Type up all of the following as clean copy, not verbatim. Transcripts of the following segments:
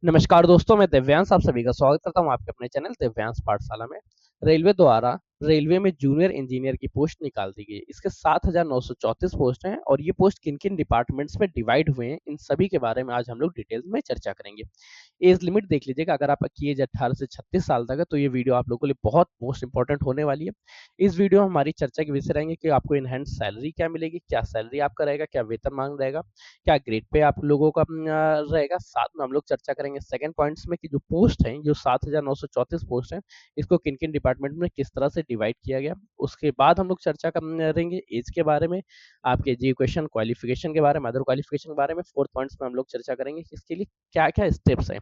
नमस्कार दोस्तों, मैं दिव्यांश आप सभी का स्वागत करता हूं आपके अपने चैनल दिव्यांश पाठशाला में। रेलवे द्वारा रेलवे में जूनियर इंजीनियर की पोस्ट निकाल दी गई। इसके 7,934 पोस्ट हैं और ये पोस्ट किन-किन डिपार्टमेंट्स में डिवाइड हुए हैं, इन सभी के बारे में आज हम लोग डिटेल्स में चर्चा करेंगे। एज लिमिट देख लीजिएगा, अगर आपकी एज 18 से 36 साल तक है तो ये वीडियो आप लोगों के लिए बहुत मोस्ट इंपॉर्टेंट होने वाली है। इस वीडियो में हमारी चर्चा के विषय रहेंगे कि आपको इन हैंड सैलरी क्या मिलेगी, क्या सैलरी आपका रहेगा, क्या वेतनमान रहेगा, क्या ग्रेड पे आप लोगों का रहेगा। साथ में हम लोग चर्चा करेंगे सेकंड पॉइंट्स में कि जो पोस्ट हैं, जो 7,934 पोस्ट हैं, इसको किन-किन डिपार्टमेंट में किस तरह से डिवाइड किया गया। उसके बाद हम लोग चर्चा करेंगे एज के बारे में, आपके एजुकेशन क्वालिफिकेशन के बारे में, अदर क्वालिफिकेशन के बारे में। फोर्थ पॉइंट्स में हम लोग चर्चा करेंगे कि इसके लिए क्या-क्या स्टेप्स हैं,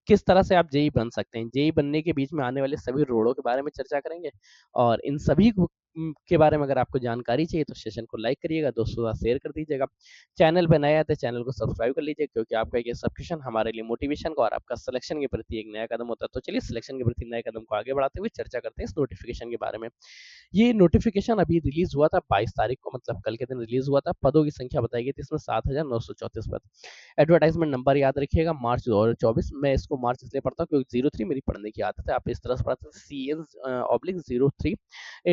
किस तरह से आप जेईई बन सकते हैं। जेईई बनने के बीच में आने वाले सभी रोड़ों के बारे में चर्चा करेंगे और इन सभी के बारे में अगर आपको जानकारी चाहिए तो सेशन को लाइक करिएगा, दोस्तों के साथ शेयर कर दीजिएगा। चैनल पे नए आए तो चैनल को सब्सक्राइब कर लीजिए, क्योंकि आपका ये सब्सक्रिप्शन हमारे लिए मोटिवेशन का और आपका सिलेक्शन के प्रति एक नया कदम होता है। तो चलिए सिलेक्शन के प्रति नए कदम को आगे बढ़ाते हुए चर्चा करते हैं इस नोटिफिकेशन के बारे में। ये नोटिफिकेशन अभी रिलीज हुआ था 22 तारीख को, मतलब कल के दिन रिलीज हुआ था। पदों की संख्या बताई गई थी इसमें 7,934 पद। एडवर्टाइजमेंट नंबर याद रखिएगा, मार्च 2024। मैं इसको मार्च इसलिए पढ़ता हूँ क्योंकि 03 मेरी पढ़ने की आदत है। आप इस तरह से पढ़ते हैं, CN/03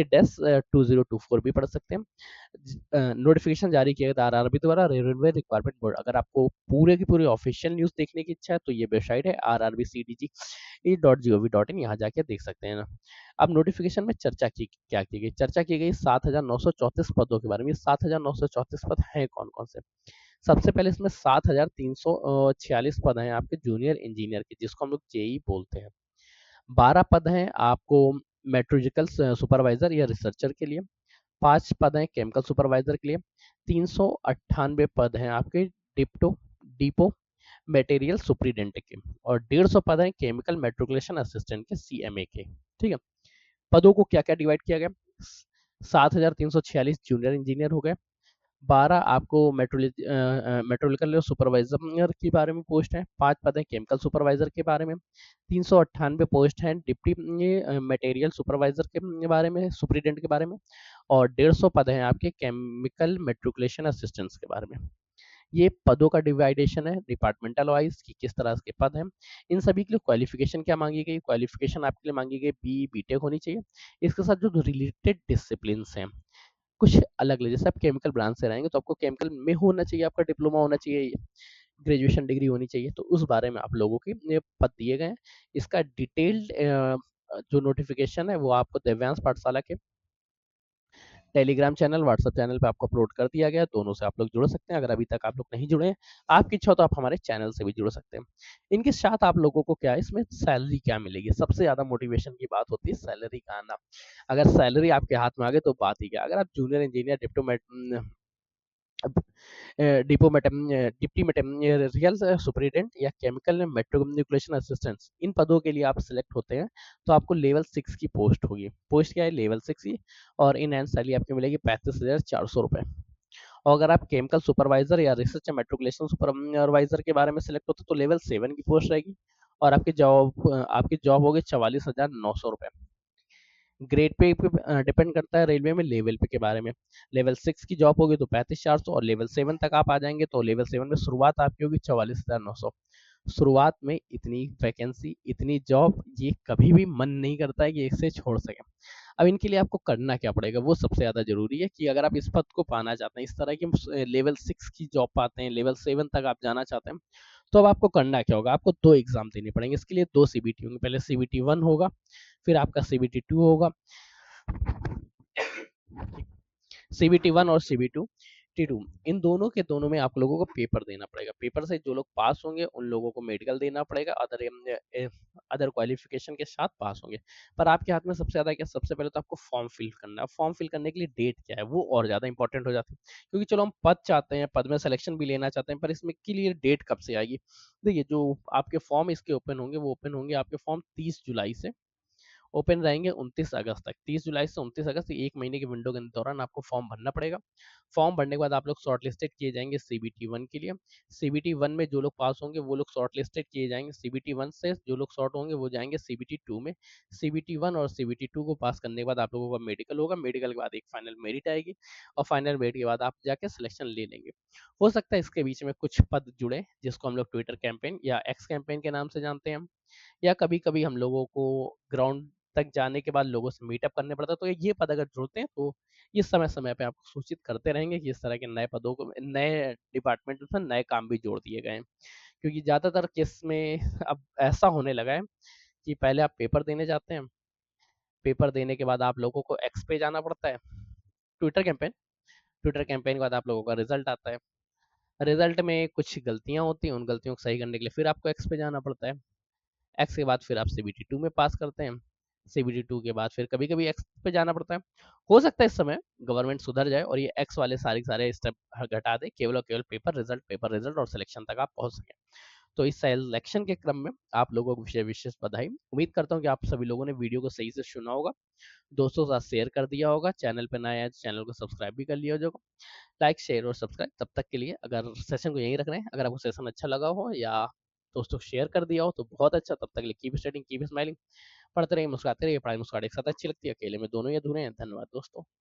डैश 2024 भी पढ़ सकते हैं। नोटिफिकेशन जारी किया गया था आरआरबी द्वारा, रेलवे रिक्वायरमेंट बोर्ड। अगर आपको पूरे की पूरी ऑफिशियल न्यूज़ देखने की इच्छा है तो ये वेबसाइट है rrbcdg.gov.in, यहाँ जाके देख सकते हैं ना। अब नोटिफिकेशन में क्या की गई, चर्चा की गई 7,934 पदों के बारे में। 7,934 पद हैं कौन कौन से। सबसे पहले इसमें 7,346 पद हैं आपके जूनियर इंजीनियर के, जिसको हम लोग जेई बोलते हैं। 12 पद हैं आपको मेट्रोलॉजिकल सुपरवाइजर या रिसर्चर के लिए। 5 पद हैं केमिकल सुपरवाइजर के लिए। 398 पद हैं आपके डिप्टो डिपो मटेरियल सुपरिटेंडेंट के, और 150 पद हैं केमिकल मेट्रिकुलेशन असिस्टेंट के, सीएमए के। ठीक है। पदों को क्या क्या डिवाइड किया गया। 7,346 जूनियर इंजीनियर हो गए। 12 आपको मेट्रोलॉजिकल सुपरवाइजर के बारे में पोस्ट है। 5 पद हैं केमिकल सुपरवाइजर के बारे में। 398 पोस्ट हैं डिप्टी मटेरियल सुपरवाइजर के बारे में, सुपरिटेंडेंट के बारे में। और 150 पद हैं आपके केमिकल मेट्रिकुलेशन असिस्टेंट्स के बारे में। ये पदों का डिवाइडेशन है डिपार्टमेंटल वाइज कि किस तरह के पद हैं। इन सभी के लिए क्वालिफिकेशन क्या मांगी गई, क्वालिफिकेशन आपके लिए मांगी गई बीटेक होनी चाहिए। इसके साथ जो रिलेटेड डिसिप्लिन हैं कुछ अलग ले, जैसे आप केमिकल ब्रांच से रहेंगे तो आपको केमिकल में होना चाहिए, आपका डिप्लोमा होना चाहिए, ग्रेजुएशन डिग्री होनी चाहिए। तो उस बारे में आप लोगों की ये पद दिए गए हैं। इसका डिटेल्ड जो नोटिफिकेशन है वो आपको दिव्यांश पाठशाला के टेलीग्राम चैनल, व्हाट्सएप चैनल पे आपको अपलोड कर दिया गया है। दोनों से आप लोग जुड़ सकते हैं। अगर अभी तक आप लोग नहीं जुड़े हैं, आपकी इच्छा हो तो आप हमारे चैनल से भी जुड़ सकते हैं। इनके साथ आप लोगों को क्या है, इसमें सैलरी क्या मिलेगी, सबसे ज़्यादा मोटिवेशन की बात होती है सैलरी का आना। अगर सैलरी आपके हाथ में आ गई तो बात ही क्या। अगर आप junior engineer deputy material superintendent या केमिकल मेट्रिकुलेशन असिस्टेंट, इन पदों के लिए आप सिलेक्ट होते हैं तो आपको लेवल 6 की पोस्ट होगी। पोस्ट क्या है, लेवल 6 की। और इन हैंड सैलरी आपको मिलेगी 35,400 रुपये। और अगर आप केमिकल सुपरवाइजर या रिसर्च मेट्रिकुलेशन सुपरवाइजर के बारे में सिलेक्ट होते हैं तो लेवल 7 की पोस्ट रहेगी और आपकी जॉब होगी 44,900 रुपये। ग्रेड पे डिपेंड करता है रेलवे में लेवल पे के बारे में। लेवल 6 की जॉब होगी तो 35,400, और लेवल 7 तक आप आ जाएंगे तो लेवल 7 में शुरुआत आपकी होगी 44,900। शुरुआत में इतनी वैकेंसी, इतनी जॉब, ये कभी भी मन नहीं करता है कि इसे छोड़ सके। अब इनके लिए आपको करना क्या पड़ेगा, वो सबसे ज़्यादा जरूरी है कि अगर आप इस पद को पाना चाहते हैं, इस तरह की लेवल 6 की जॉब पाते हैं, लेवल 7 तक आप जाना चाहते हैं, तो अब आपको करना क्या होगा, आपको 2 एग्जाम देने पड़ेंगे। इसके लिए 2 सीबीटी होंगे। पहले सीबीटी 1 होगा, फिर आपका सीबीटी 2 होगा। सीबीटी 1 और सीबी T2, इन दोनों के दोनों में आप लोगों को पेपर देना पड़ेगा। पेपर से जो लोग पास होंगे उन लोगों को मेडिकल देना पड़ेगा, अदर क्वालिफिकेशन के साथ पास होंगे। पर आपके हाथ में सबसे ज़्यादा क्या, सबसे पहले तो आपको फॉर्म फिल करना है। फॉर्म फिल करने के लिए डेट क्या है वो और ज़्यादा इंपॉर्टेंट हो जाती है, क्योंकि चलो हम पद चाहते हैं, पद में सिलेक्शन भी लेना चाहते हैं, पर इसमें के लिए डेट कब से आएगी। देखिए, जो आपके फॉर्म इसके ओपन होंगे वो ओपन होंगे आपके फॉर्म 30 जुलाई से, ओपन रहेंगे 29 अगस्त तक। 30 जुलाई से 29 अगस्त, 1 महीने की विंडो के दौरान आपको फॉर्म भरना पड़ेगा। फॉर्म भरने के बाद आप लोग शॉर्टलिस्टेड किए जाएँगे सीबीटी 1 के लिए। सीबीटी 1 में जो लोग पास होंगे वो लोग शॉर्टलिस्टेड किए जाएँगे। सीबीटी 1 से जो लोग शॉर्ट होंगे वो जाएँगे सीबीटी 2 में। सीबीटी 1 और सीबीटी 2 को पास करने के बाद आप लोगों का मेडिकल होगा। मेडिकल के बाद एक फाइनल मेरिट आएगी और फाइनल मेरिट के बाद आप जाके सिलेक्शन ले लेंगे। हो सकता है इसके बीच में कुछ पद जुड़े जिसको हम लोग ट्विटर कैंपेन या एक्स कैंपेन के नाम से जानते हैं हम, या कभी-कभी हम लोगों को ग्राउंड तक जाने के बाद लोगों से मीटअप करने पड़ता है, तो ये पद अगर जुड़ते हैं तो ये समय-समय पे आपको सूचित करते रहेंगे कि इस तरह के नए पदों को, नए डिपार्टमेंट में नए काम भी जोड़ दिए गए हैं। क्योंकि ज़्यादातर केस में अब ऐसा होने लगा है कि पहले आप पेपर देने जाते हैं, पेपर देने के बाद आप लोगों को एक्स पे जाना पड़ता है, ट्विटर कैंपेन, ट्विटर कैंपेन के बाद आप लोगों का रिजल्ट आता है। रिजल्ट में कुछ गलतियाँ होती हैं, उन गलतियों को सही करने के लिए फिर आपको एक्स पे जाना पड़ता है। एक्स के बाद फिर आप सीबीटी 2 में पास करते हैं। सीबीटी 2 के बाद फिर कभी-कभी एक्स पे जाना पड़ता है। हो सकता है इस समय गवर्नमेंट सुधर जाए और ये एक्स वाले सारे के सारे स्टेप घटा दे, केवल और केवल पेपर रिजल्ट और सिलेक्शन तक आप पहुँच सकें। तो इस सिलेक्शन के क्रम में आप लोगों को विशेष विशेष बधाई। उम्मीद करता हूँ कि आप सभी लोगों ने वीडियो को सही से सुना होगा, दोस्तों के साथ शेयर कर दिया होगा, चैनल पे नए आए तो चैनल को सब्सक्राइब भी कर लिया होगा। लाइक, शेयर और सब्सक्राइब। तब तक के लिए अगर सेशन को यहीं रख रहे हैं, अगर आपको सेशन अच्छा लगा हो या दोस्तों को शेयर कर दिया हो तो बहुत अच्छा। तब तक के लिए कीप स्टडिंग, कीप स्माइलिंग। पढ़ते रहिए, मुस्कुराते रहिए। पढ़ाई मुस्कुराहट एक साथ अच्छी लगती है, अकेले में दोनों ही अधूरे हैं। धन्यवाद दोस्तों।